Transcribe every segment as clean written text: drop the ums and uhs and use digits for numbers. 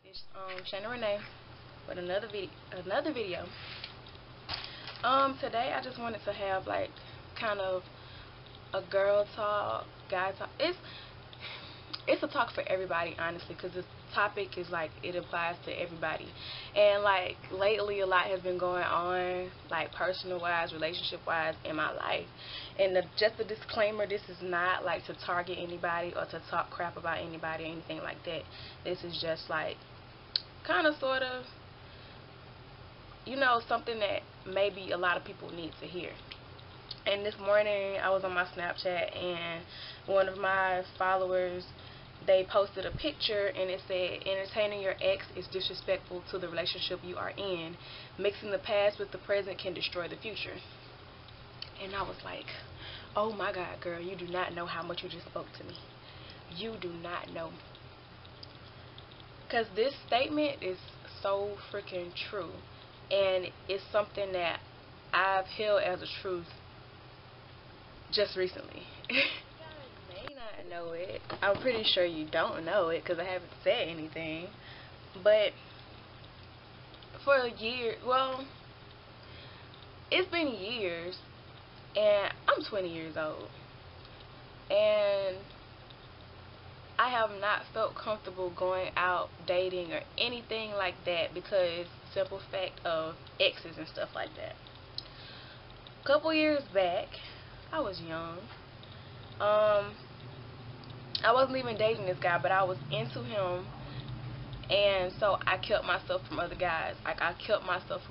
It's ShannonIam with another video. Today I just wanted to have like kind of a girl talk, guy talk. It's a talk for everybody, honestly, because this topic is like it applies to everybody. And like lately, a lot has been going on, like personal wise, relationship wise, in my life. And just a disclaimer: this is not like to target anybody or to talk crap about anybody or anything like that. This is just like kind of sort of, something that maybe a lot of people need to hear. And this morning I was on my Snapchat and one of my followers, they posted a picture and it said, entertaining your ex is disrespectful to the relationship you are in. Mixing the past with the present can destroy the future. And I was like, oh my God, girl, you do not know how much you just spoke to me. You do not know. Because this statement is so freaking true. And it's something that I've held as a truth just recently. You guys may not know it. I'm pretty sure you don't know it because I haven't said anything. But for a year, well, it's been years, and I'm 20 years old. And I have not felt comfortable going out, dating, or anything like that because simple fact of exes and stuff like that. A couple years back, I was young. I wasn't even dating this guy, but I was into him, and so I kept myself from other guys. Like I kept myself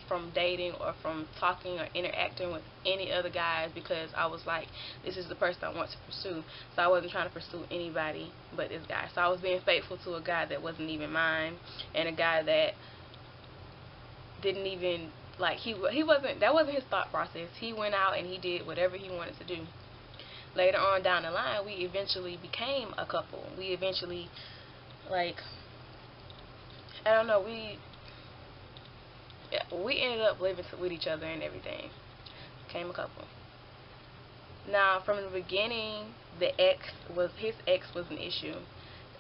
from dating or from talking or interacting with any other guys because I was like, this is the person I want to pursue. So I wasn't trying to pursue anybody but this guy. So I was being faithful to a guy that wasn't even mine, and a guy that didn't even like that wasn't his thought process. He went out and he did whatever he wanted to do. Later on down the line, we eventually became a couple. We eventually, like, I don't know, we ended up living with each other and everything. Became a couple. Now, from the beginning, his ex was an issue.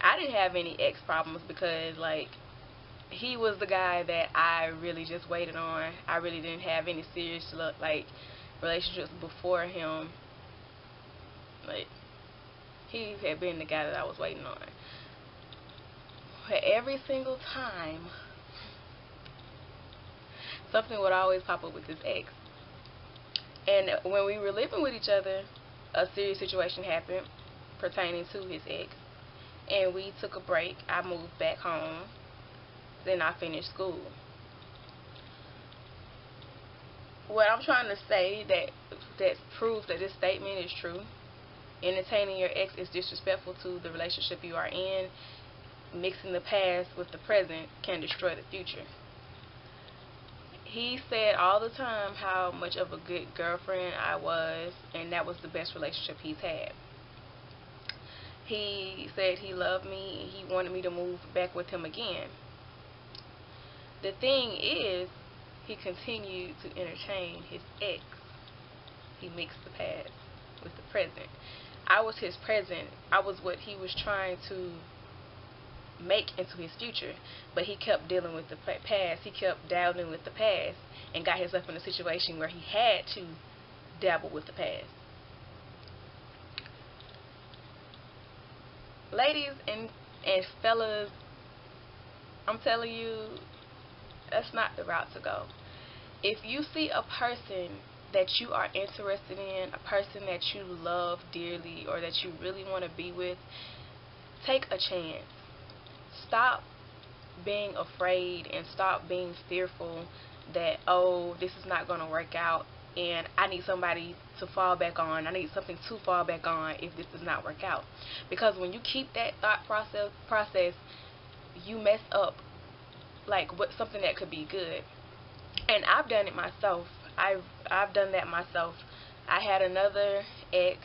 I didn't have any ex problems because, like, he was the guy that I really just waited on. I really didn't have any serious relationships before him. Like, he had been the guy that I was waiting on. But every single time, something would always pop up with his ex. And when we were living with each other, a serious situation happened pertaining to his ex. And we took a break. I moved back home. Then I finished school. What I'm trying to say that proves that this statement is true. Entertaining your ex is disrespectful to the relationship you are in. Mixing the past with the present can destroy the future. He said all the time how much of a good girlfriend I was, and that was the best relationship he's had. He said he loved me and he wanted me to move back with him again. The thing is, he continued to entertain his ex. He mixed the past with the present. I was his present. I was what he was trying to make into his future. But he kept dealing with the past. He kept dabbling with the past and got himself in a situation where he had to dabble with the past. Ladies and fellas, I'm telling you, that's not the route to go. If you see a person that you are interested in, a person that you love dearly or that you really want to be with, take a chance. Stop being afraid and stop being fearful that, oh, this is not going to work out and I need somebody to fall back on. I need something to fall back on if this does not work out. Because when you keep that thought process, you mess up like something that could be good. And I've done it myself. I've done that myself. I had another ex.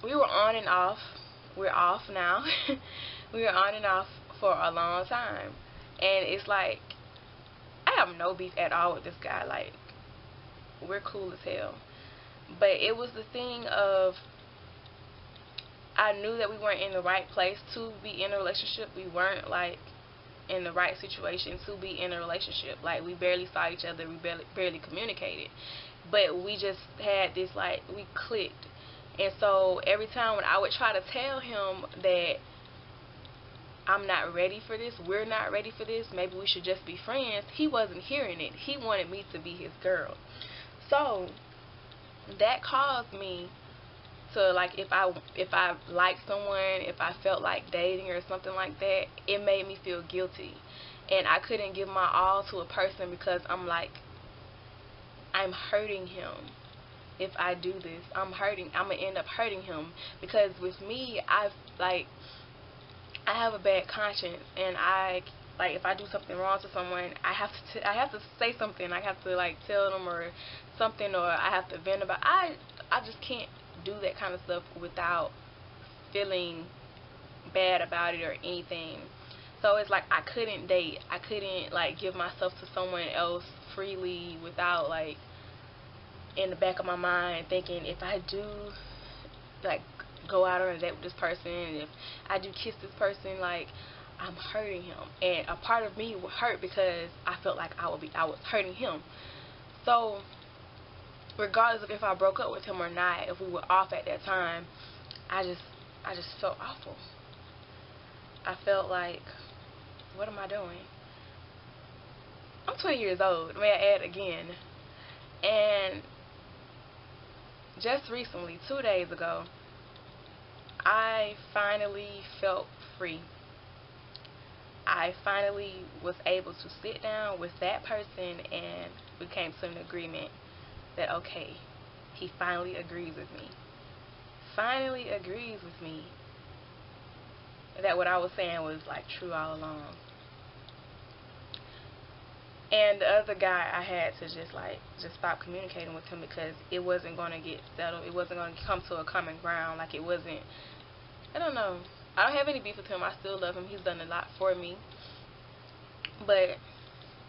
We were on and off. We're off now. We were on and off for a long time. And it's like, I have no beef at all with this guy. Like, we're cool as hell. But it was the thing of, I knew that we weren't in the right place to be in a relationship. We weren't like in the right situation to be in a relationship. Like, we barely saw each other, we barely communicated, but we just had this, like, we clicked. And so every time when I would try to tell him that I'm not ready for this, we're not ready for this, maybe we should just be friends, he wasn't hearing it. He wanted me to be his girl. So that caused me to, like, if I liked someone, if I felt like dating or something like that, it made me feel guilty. And I couldn't give my all to a person because I'm like, I'm hurting him. If I do this, I'm going to end up hurting him. Because with me, I have a bad conscience, and like, if I do something wrong to someone, I have to say something. I have to, like, tell them or something, or I have to vent about. I just can't do that kind of stuff without feeling bad about it or anything. So it's like I couldn't date. I couldn't, like, give myself to someone else freely without, like, in the back of my mind thinking, if I do, like, go out on a date with this person, and if I do kiss this person, like, I'm hurting him. And a part of me would hurt because I felt like I was hurting him. So regardless of if I broke up with him or not, if we were off at that time, I just felt awful. I felt like, what am I doing? I'm 20 years old, may I add again. And just recently, 2 days ago, I finally felt free. I finally was able to sit down with that person, and we came to an agreement that, okay, he finally agrees with me. Finally agrees with me that what I was saying was, like, true all along. And the other guy, I had to just stop communicating with him because it wasn't going to get settled. It wasn't going to come to a common ground. Like, it wasn't, I don't know. I don't have any beef with him. I still love him. He's done a lot for me. But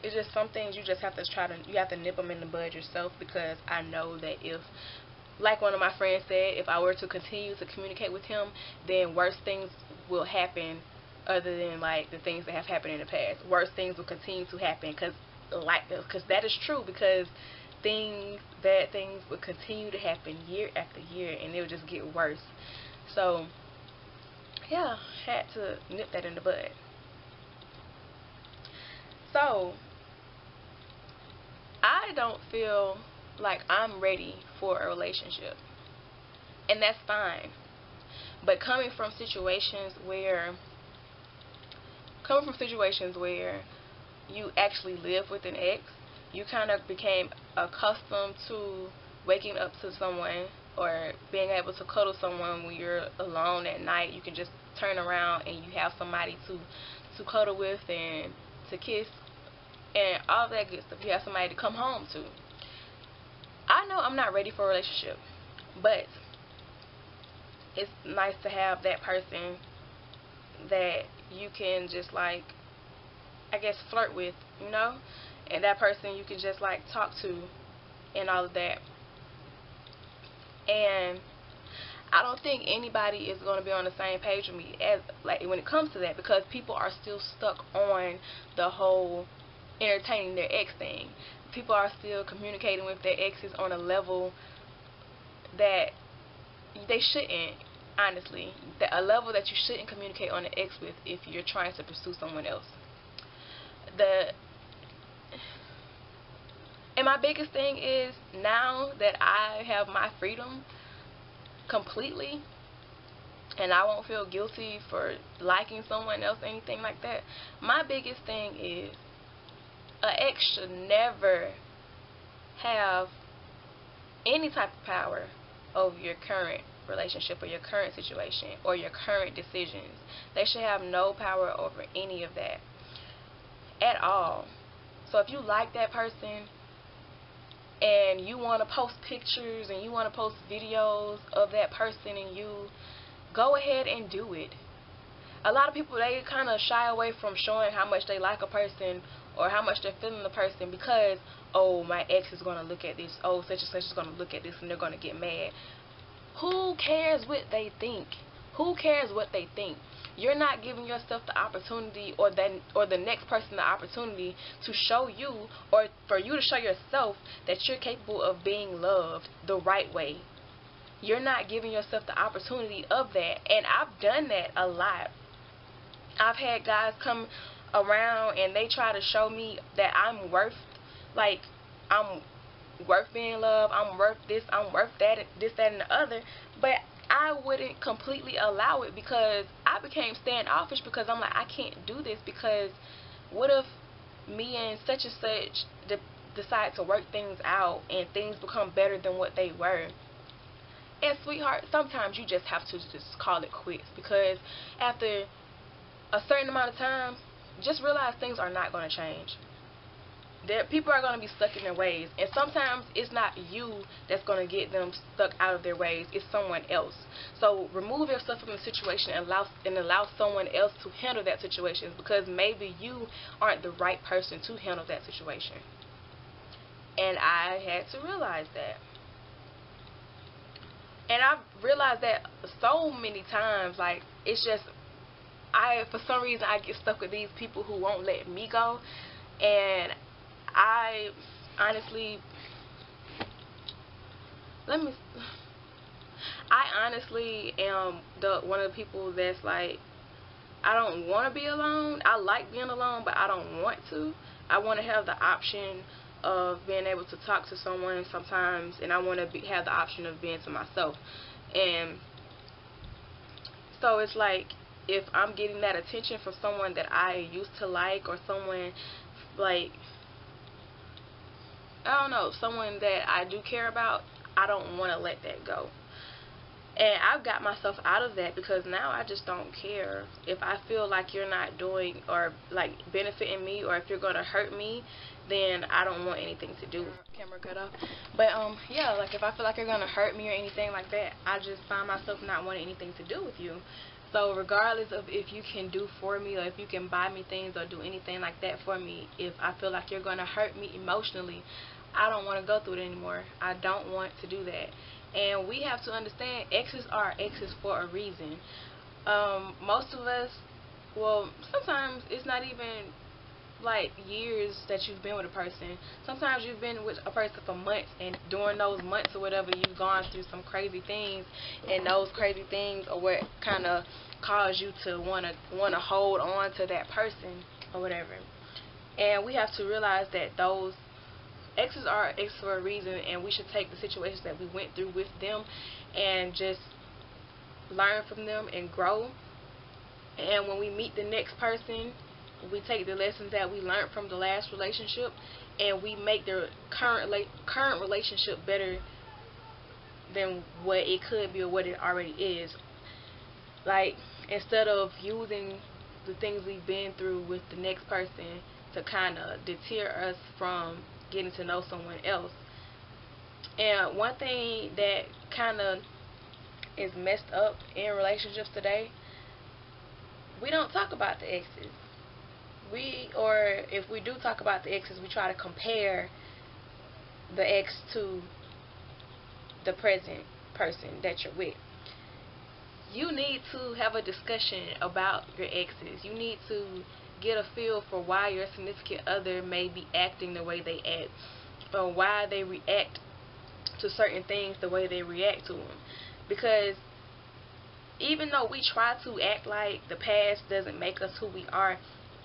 it's just some things you just have to you have to nip them in the bud yourself, because I know that if, like one of my friends said, if I were to continue to communicate with him, then worse things will happen other than, like, the things that have happened in the past. Worse things will continue to happen because that is true, because bad things will continue to happen year after year, and it'll just get worse. So yeah, had to nip that in the bud. So I don't feel like I'm ready for a relationship, and that's fine. But coming from situations where you actually live with an ex, you kind of became accustomed to waking up to someone or being able to cuddle someone when you're alone at night. You can just turn around and you have somebody to cuddle with and to kiss and all that good stuff. You have somebody to come home to. I know I'm not ready for a relationship, but it's nice to have that person that you can just, like, I guess, flirt with, you know, and that person you can just, like, talk to and all of that. And I don't think anybody is going to be on the same page with me as, like, when it comes to that, because people are still stuck on the whole entertaining their ex thing. People are still communicating with their exes on a level that they shouldn't, honestly. A level that you shouldn't communicate on an ex with if you're trying to pursue someone else. And my biggest thing is, now that I have my freedom completely, and I won't feel guilty for liking someone else, anything like that, my biggest thing is, an ex should never have any type of power over your current relationship or your current situation or your current decisions. They should have no power over any of that at all. So if you like that person and you want to post pictures and you want to post videos of that person and you, go ahead and do it. A lot of people, they kind of shy away from showing how much they like a person or how much they're feeling the person because, oh, my ex is going to look at this, oh, such and such is going to look at this and they're going to get mad. Who cares what they think? Who cares what they think? You're not giving yourself the opportunity, or the next person the opportunity to show you, or for you to show yourself that you're capable of being loved the right way. You're not giving yourself the opportunity of that. And I've done that a lot. I've had guys come around and they try to show me that I'm worth, like, I'm worth being loved, I'm worth this, I'm worth that, this, that, and the other. But I wouldn't completely allow it, because I became standoffish, because I'm like, I can't do this, because what if me and such and such decide to work things out and things become better than what they were? And sweetheart, sometimes you just have to just call it quits, because after a certain amount of time, just realize things are not going to change. People are going to be stuck in their ways, and sometimes it's not you that's going to get them stuck out of their ways, it's someone else. So remove yourself from the situation and allow someone else to handle that situation, because maybe you aren't the right person to handle that situation. And I had to realize that. And I've realized that so many times. Like, it's just, for some reason, I get stuck with these people who won't let me go. And I honestly am one of the people that's like, I don't want to be alone. I like being alone, but I don't want to. I want to have the option of being able to talk to someone sometimes, and I want to have the option of being to myself. And so it's like, if I'm getting that attention from someone that I used to like, or someone like, I don't know, someone that I do care about, I don't want to let that go. And I've got myself out of that, because now I just don't care. If I feel like you're not doing or like benefiting me, or if you're going to hurt me, then I don't want anything to do. Camera cut off. But yeah, like, if I feel like you're going to hurt me or anything like that, I just find myself not wanting anything to do with you. So regardless of if you can do for me, or if you can buy me things or do anything like that for me, if I feel like you're going to hurt me emotionally, I don't want to go through it anymore. I don't want to do that. And we have to understand, exes are exes for a reason. Most of us, well, sometimes it's not even like years that you've been with a person. Sometimes you've been with a person for months, and during those months or whatever, you've gone through some crazy things, and those crazy things are what kind of cause you to want to hold on to that person or whatever. And we have to realize that those exes are exes for a reason, and we should take the situations that we went through with them and just learn from them and grow. And when we meet the next person, we take the lessons that we learned from the last relationship, and we make the current relationship better than what it could be or what it already is. Like, instead of using the things we've been through with the next person to kind of deter us from getting to know someone else. And one thing that kind of is messed up in relationships today, we don't talk about the exes. Or if we do talk about the exes, we try to compare the ex to the present person that you're with. You need to have a discussion about your exes. You need to get a feel for why your significant other may be acting the way they act, or why they react to certain things the way they react to them. Because even though we try to act like the past doesn't make us who we are,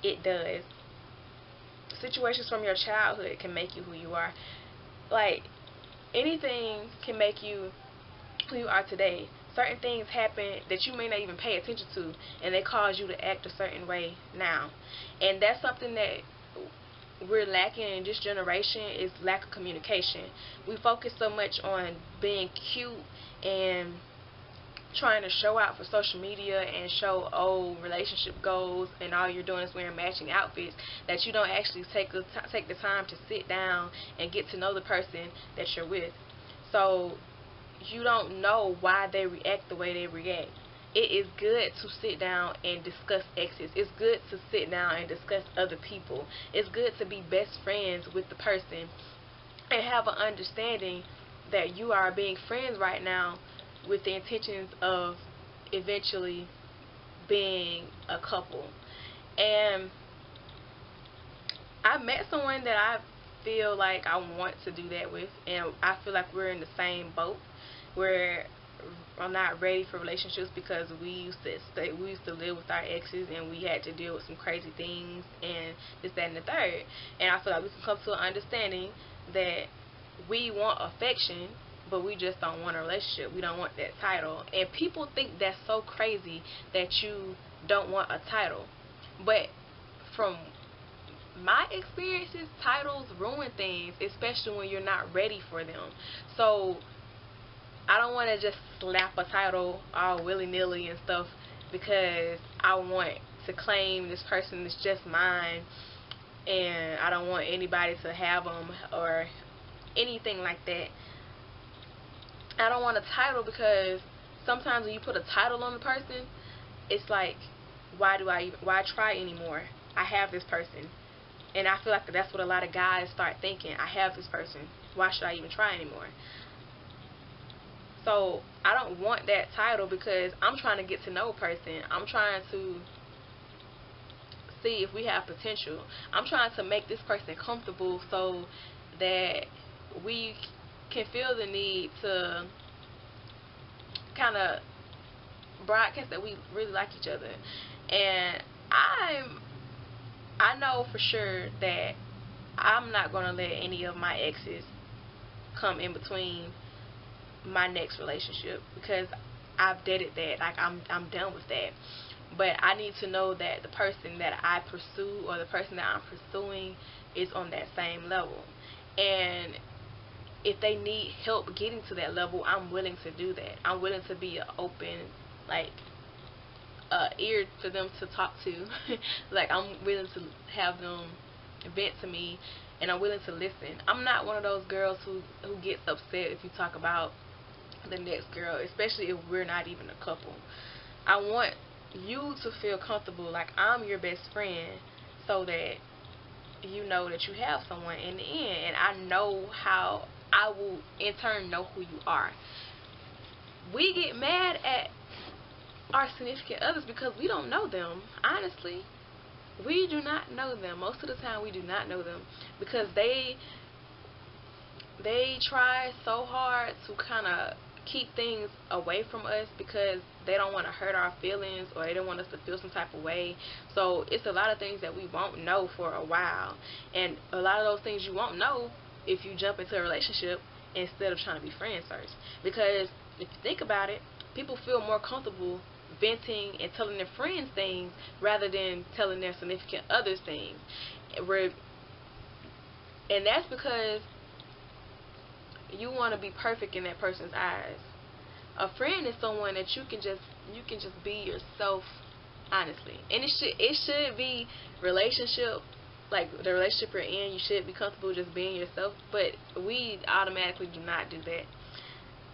it does. Situations from your childhood can make you who you are. Like, anything can make you who you are today. Certain things happen that you may not even pay attention to, and they cause you to act a certain way now. And that's something that we're lacking in this generation, is lack of communication. We focus so much on being cute and trying to show out for social media and show old relationship goals, and all you're doing is wearing matching outfits, that you don't actually take the time to sit down and get to know the person that you're with. So you don't know why they react the way they react. It is good to sit down and discuss exes. It's good to sit down and discuss other people. It's good to be best friends with the person and have an understanding that you are being friends right now with the intentions of eventually being a couple. And I met someone that I feel like I want to do that with, and I feel like we're in the same boat where I'm not ready for relationships because we used to live with our exes, and we had to deal with some crazy things and this, that, and the third. And I feel like we can come to an understanding that we want affection, but we just don't want a relationship. We don't want that title. And people think that's so crazy that you don't want a title. But from my experiences, titles ruin things, especially when you're not ready for them. So I don't want to just slap a title all willy-nilly and stuff because I want to claim this person is just mine, and I don't want anybody to have them or anything like that. I don't want a title because sometimes when you put a title on the person, it's like, why try anymore? I have this person. And I feel like that's what a lot of guys start thinking. I have this person. Why should I even try anymore? So I don't want that title because I'm trying to get to know a person. I'm trying to see if we have potential. I'm trying to make this person comfortable so that we can feel the need to kind of broadcast that we really like each other. And I know for sure that I'm not going to let any of my exes come in between my next relationship because I've dated that. Like, I'm done with that. But I need to know that the person that I pursue or the person that I'm pursuing is on that same level. And if they need help getting to that level, I'm willing to do that. I'm willing to be an open, like, ear for them to talk to. Like, I'm willing to have them vent to me, and I'm willing to listen. I'm not one of those girls who gets upset if you talk about the next girl, especially if we're not even a couple. I want you to feel comfortable, like I'm your best friend, so that you know that you have someone in the end. And I know how I will in turn know who you are. We get mad at our significant others because we don't know them. Honestly, we do not know them. Most of the time we do not know them because they try so hard to kind of keep things away from us because they don't want to hurt our feelings, or they don't want us to feel some type of way. So it's a lot of things that we won't know for a while, and a lot of those things you won't know if you jump into a relationship instead of trying to be friends first. Because if you think about it, people feel more comfortable venting and telling their friends things rather than telling their significant others things. And that's because you want to be perfect in that person's eyes. A friend is someone that you can just be yourself, honestly. And it should be relationship, like the relationship you're in, you should be comfortable just being yourself, but we automatically do not do that.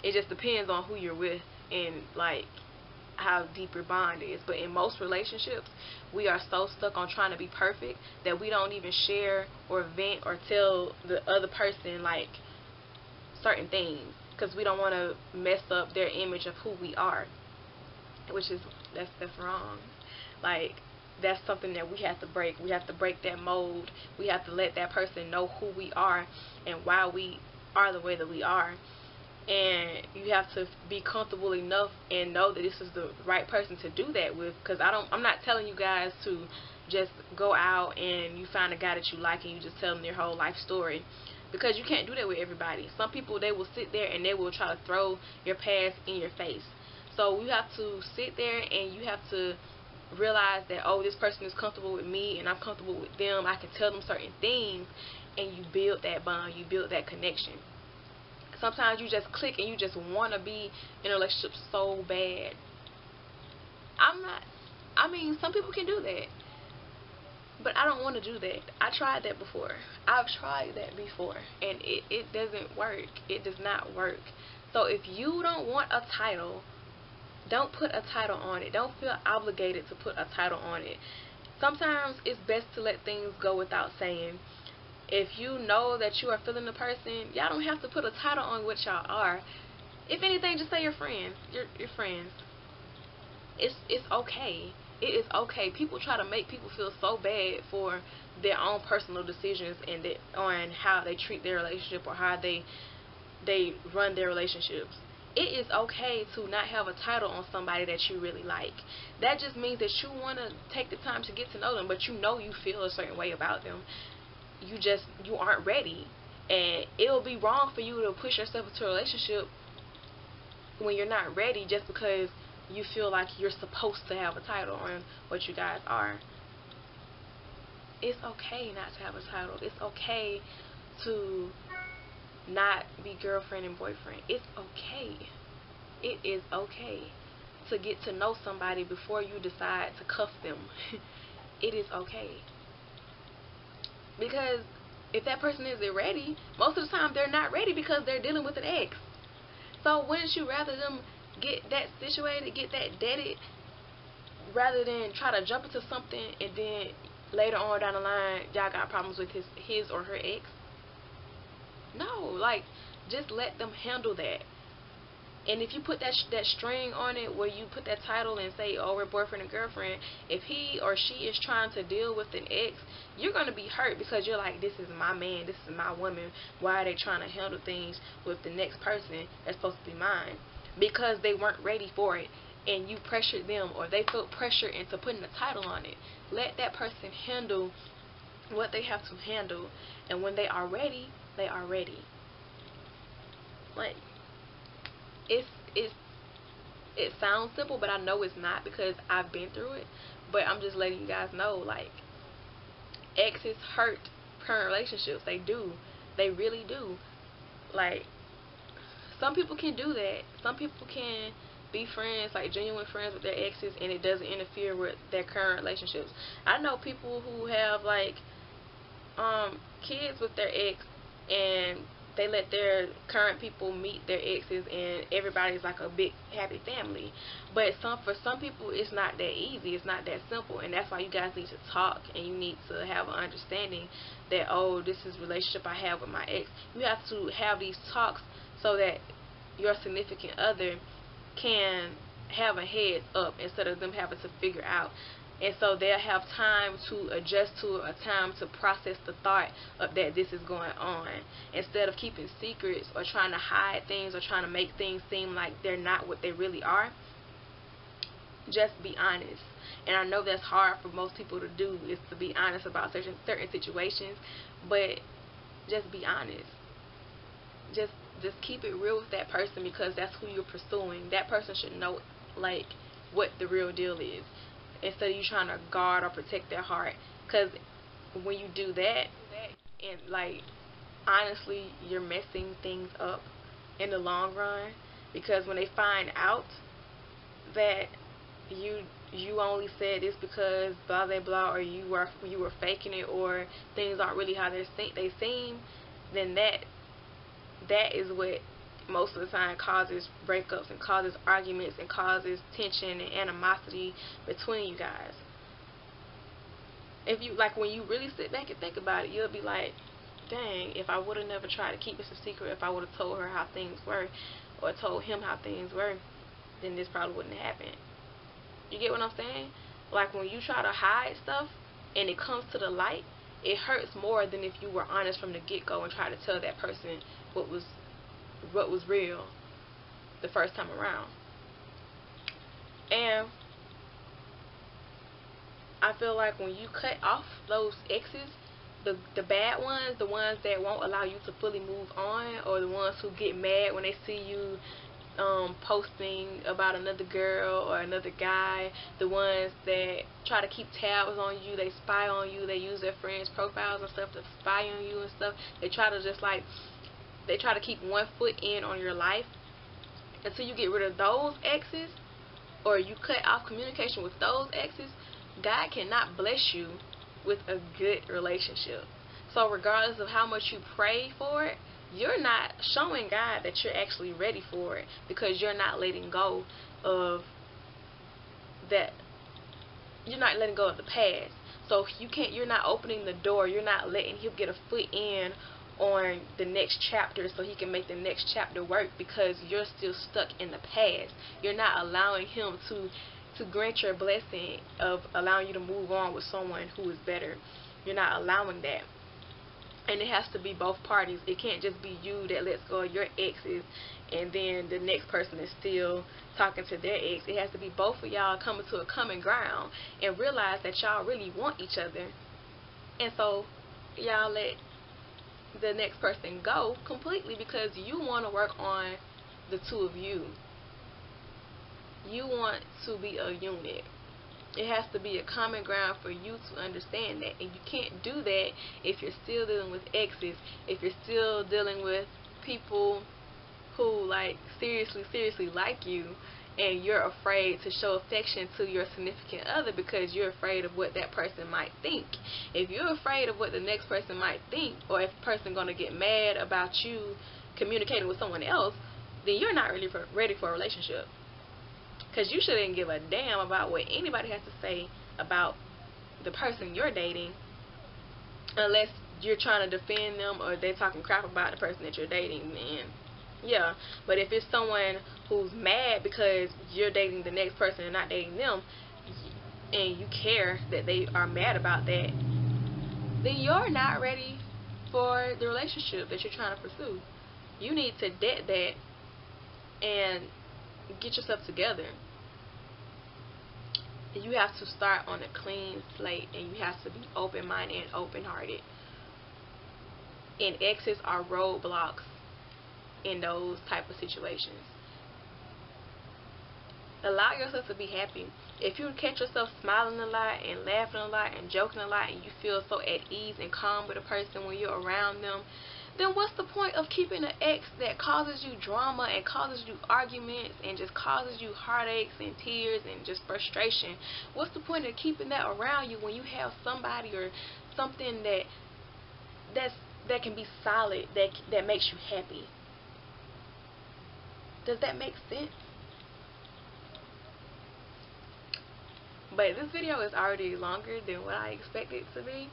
It just depends on who you're with and like how deep your bond is. But in most relationships, we are so stuck on trying to be perfect that we don't even share or vent or tell the other person like certain things because we don't want to mess up their image of who we are, which is that's wrong. Like, that's something that we have to break. We have to break that mold. We have to let that person know who we are and why we are the way that we are. And you have to be comfortable enough and know that this is the right person to do that with. Because I'm not telling you guys to just go out and you find a guy that you like and you just tell them their whole life story. Because you can't do that with everybody. Some people, they will sit there and they will try to throw your past in your face. So you have to sit there and you have to realize that, oh, this person is comfortable with me and I'm comfortable with them. I can tell them certain things, and you build that bond. You build that connection. Sometimes you just click and you just want to be in a relationship so bad. Some people can do that. But I don't want to do that. I tried that before. I've tried that before. And it doesn't work. It does not work. So if you don't want a title, don't put a title on it. Don't feel obligated to put a title on it. Sometimes it's best to let things go without saying. If you know that you are feeling the person, y'all don't have to put a title on what y'all are. If anything, just say you're friends. You're friends. it's okay. It is okay. People try to make people feel so bad for their own personal decisions and on how they treat their relationship or how they run their relationships. It is okay to not have a title on somebody that you really like. That just means that you want to take the time to get to know them, but you know you feel a certain way about them. You aren't ready. And it'll be wrong for you to push yourself into a relationship when you're not ready just because you feel like you're supposed to have a title on what you guys are. It's okay not to have a title. It's okay to not be girlfriend and boyfriend. It's okay. It is okay to get to know somebody before you decide to cuff them. It is okay. Because if that person isn't ready, most of the time they're not ready because they're dealing with an ex. So wouldn't you rather them get that situated, get that dated, rather than try to jump into something and then later on down the line y'all got problems with his or her ex? No, like, just let them handle that. And if you put that string on it where you put that title and say, oh, we're boyfriend and girlfriend, if he or she is trying to deal with an ex, you're going to be hurt because you're like, this is my man, this is my woman. Why are they trying to handle things with the next person that's supposed to be mine? Because they weren't ready for it and you pressured them, or they felt pressure into putting a title on it. Let that person handle what they have to handle, and when they are ready, they are ready. Like, it sounds simple, but I know it's not because I've been through it. But I'm just letting you guys know, like, exes hurt current relationships. They do. They really do. Like, some people can do that. Some people can be friends, like genuine friends with their exes, and it doesn't interfere with their current relationships. I know people who have, like, kids with their ex, and they let their current people meet their exes, and everybody's like a big happy family. But for some people, it's not that easy. It's not that simple, and that's why you guys need to talk, and you need to have an understanding that, oh, this is a relationship I have with my ex. You have to have these talks so that your significant other can have a heads up instead of them having to figure out. And so they'll have time to adjust to a time to process the thought of that this is going on, instead of keeping secrets or trying to hide things or trying to make things seem like they're not what they really are. Just be honest. And I know that's hard for most people to do, is to be honest about certain situations, but just be honest. Just keep it real with that person, because that's who you're pursuing. That person should know, like, what the real deal is, instead of you trying to guard or protect their heart. Because when you do that, and, like, honestly, you're messing things up in the long run. Because when they find out that you only said this because blah blah blah, or you were faking it, or things aren't really how they seem, then that is what most of the time causes breakups and causes arguments and causes tension and animosity between you guys. If you, like, when you really sit back and think about it, you'll be like, dang, if I would have never tried to keep this a secret, if I would have told her how things were, or told him how things were, then this probably wouldn't have happened. You get what I'm saying? Like, when you try to hide stuff and it comes to the light, it hurts more than if you were honest from the get-go and try to tell that person what was real the first time around. And I feel like when you cut off those exes, the bad ones, the ones that won't allow you to fully move on, or the ones who get mad when they see you posting about another girl or another guy, the ones that try to keep tabs on you, they spy on you, they use their friends' profiles and stuff to spy on you and stuff. They try to keep one foot in on your life. Until you get rid of those exes, or you cut off communication with those exes, God cannot bless you with a good relationship. So regardless of how much you pray for it, you're not showing God that you're actually ready for it, because you're not letting go of that. You're not letting go of the past. So you're not opening the door. You're not letting him get a foot in on the next chapter so he can make the next chapter work, because you're still stuck in the past. You're not allowing him to to grant your blessing of allowing you to move on with someone who is better. You're not allowing that. And it has to be both parties. It can't just be you that lets go of your exes and then the next person is still talking to their ex. It has to be both of y'all coming to a common ground and realize that y'all really want each other. And so y'all let the next person go completely because you want to work on the two of you. You want to be a unit. It has to be a common ground for you to understand that. And you can't do that if you're still dealing with exes, if you're still dealing with people who like seriously like you, and you're afraid to show affection to your significant other because you're afraid of what that person might think. If you're afraid of what the next person might think, or if a person going to get mad about you communicating with someone else, then you're not really ready for a relationship. Because you shouldn't give a damn about what anybody has to say about the person you're dating, unless you're trying to defend them or they're talking crap about the person that you're dating. Then yeah. But if it's someone who's mad because you're dating the next person and not dating them, and you care that they are mad about that, then you're not ready for the relationship that you're trying to pursue. You need to debt that and get yourself together. You have to start on a clean slate, and you have to be open-minded and open-hearted. And exes are roadblocks in those type of situations. Allow yourself to be happy. If you catch yourself smiling a lot and laughing a lot and joking a lot, and you feel so at ease and calm with a person when you're around them, then what's the point of keeping an ex that causes you drama and causes you arguments and just causes you heartaches and tears and just frustration? What's the point of keeping that around you when you have somebody or something that can be solid, that makes you happy? Does that make sense? But this video is already longer than what I expected it to be.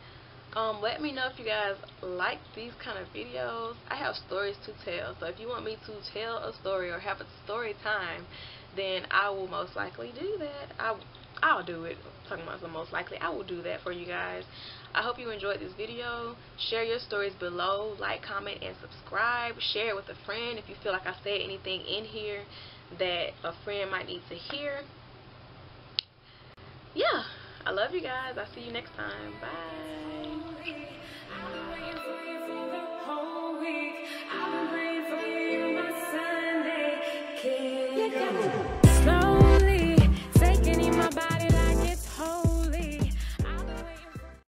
Let me know if you guys like these kind of videos. I have stories to tell, so if you want me to tell a story or have a story time, then I will most likely do that. I'll do it. I'm talking about the most likely. I will do that for you guys. I hope you enjoyed this video. Share your stories below. Like, comment, and subscribe. Share it with a friend if you feel like I said anything in here that a friend might need to hear. Yeah, I love you guys. I'll see you next time. Bye.